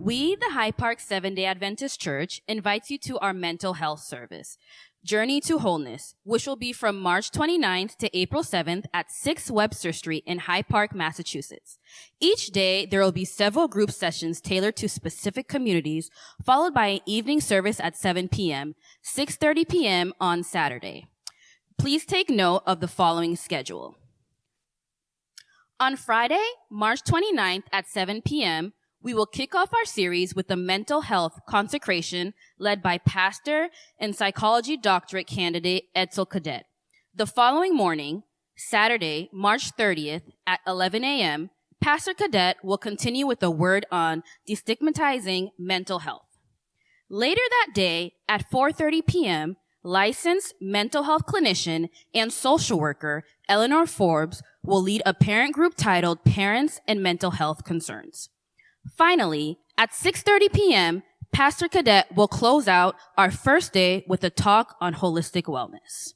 We, the Hyde Park Seventh-day Adventist Church, invites you to our mental health service, Journey to Wholeness, which will be from March 29th to April 7th at 6 Webster Street in Hyde Park, Massachusetts. Each day, there will be several group sessions tailored to specific communities, followed by an evening service at 7 p.m., 6:30 p.m. on Saturday. Please take note of the following schedule. On Friday, March 29th at 7 p.m., we will kick off our series with the mental health consecration led by pastor and psychology doctorate candidate Edsel Cadet. The following morning, Saturday, March 30th at 11 a.m., Pastor Cadet will continue with a word on destigmatizing mental health. Later that day at 4:30 p.m., licensed mental health clinician and social worker Eleanor Forbes will lead a parent group titled Parents and Mental Health Concerns. Finally, at 6:30 p.m., Pastor Cadet will close out our first day with a talk on holistic wellness.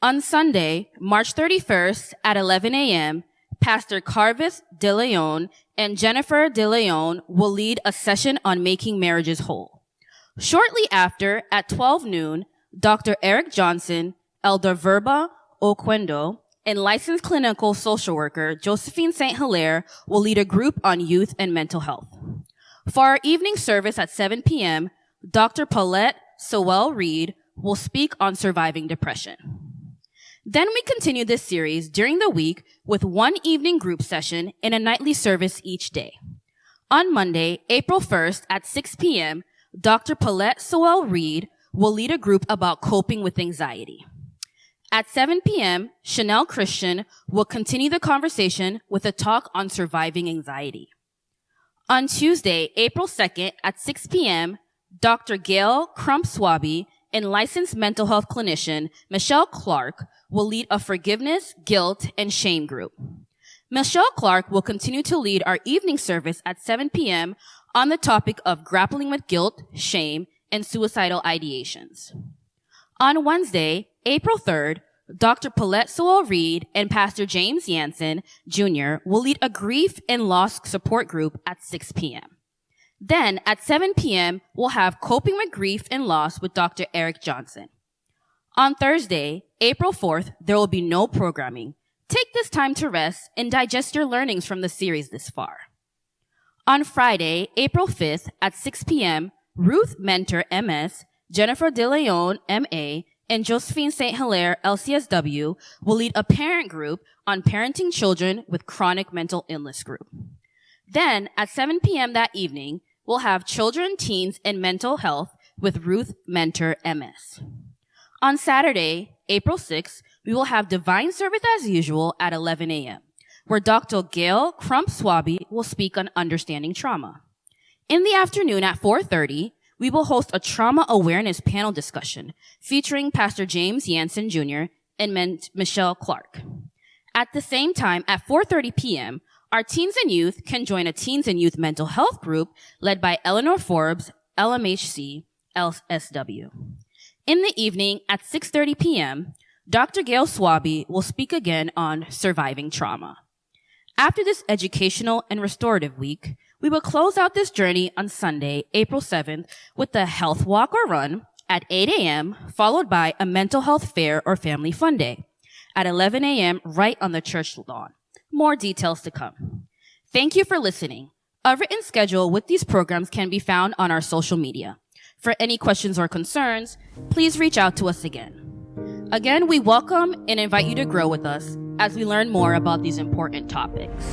On Sunday, March 31st at 11 a.m., Pastor Carvis De Leon and Jennifer De Leon will lead a session on making marriages whole. Shortly after, at 12 noon, Dr. Eric Johnson, Elder Verba Oquendo, and licensed clinical social worker Josephine St. Hilaire will lead a group on youth and mental health. For our evening service at 7 p.m., Dr. Paulette Sewell-Reed will speak on surviving depression. Then we continue this series during the week with one evening group session and a nightly service each day. On Monday, April 1st at 6 p.m., Dr. Paulette Sewell-Reed will lead a group about coping with anxiety. At 7 p.m., Chanel Christian will continue the conversation with a talk on surviving anxiety. On Tuesday, April 2nd at 6 p.m., Dr. Gail Crump-Swaby and licensed mental health clinician Michelle Clark will lead a forgiveness, guilt, and shame group. Michelle Clark will continue to lead our evening service at 7 p.m. on the topic of grappling with guilt, shame, and suicidal ideations. On Wednesday, April 3rd, Dr. Paulette Sewell-Reed and Pastor James Yanson, Jr. will lead a grief and loss support group at 6 p.m. Then, at 7 p.m., we'll have Coping with Grief and Loss with Dr. Eric Johnson. On Thursday, April 4th, there will be no programming. Take this time to rest and digest your learnings from the series this far. On Friday, April 5th at 6 p.m., Ruth Mentor, MS, Jennifer De Leon, MA, and Josephine St. Hilaire, LCSW, will lead a parent group on parenting children with chronic mental illness group. Then, at 7 p.m. that evening, we'll have Children, Teens, and Mental Health with Ruth Mentor, MS. On Saturday, April 6th, we will have Divine Service as usual at 11 a.m., where Dr. Gail Crump-Swaby will speak on understanding trauma. In the afternoon at 4:30, we will host a trauma awareness panel discussion featuring Pastor James Yanson Jr. and Michelle Clark. At the same time, at 4:30 p.m., our teens and youth can join a teens and youth mental health group led by Eleanor Forbes, LMHC, LSW. In the evening at 6:30 p.m., Dr. Gail Swaby will speak again on surviving trauma. After this educational and restorative week, we will close out this journey on Sunday, April 7th, with a health walk or run at 8 a.m., followed by a mental health fair or family fun day at 11 a.m. right on the church lawn. More details to come. Thank you for listening. A written schedule with these programs can be found on our social media. For any questions or concerns, please reach out to us again. Again, we welcome and invite you to grow with us as we learn more about these important topics.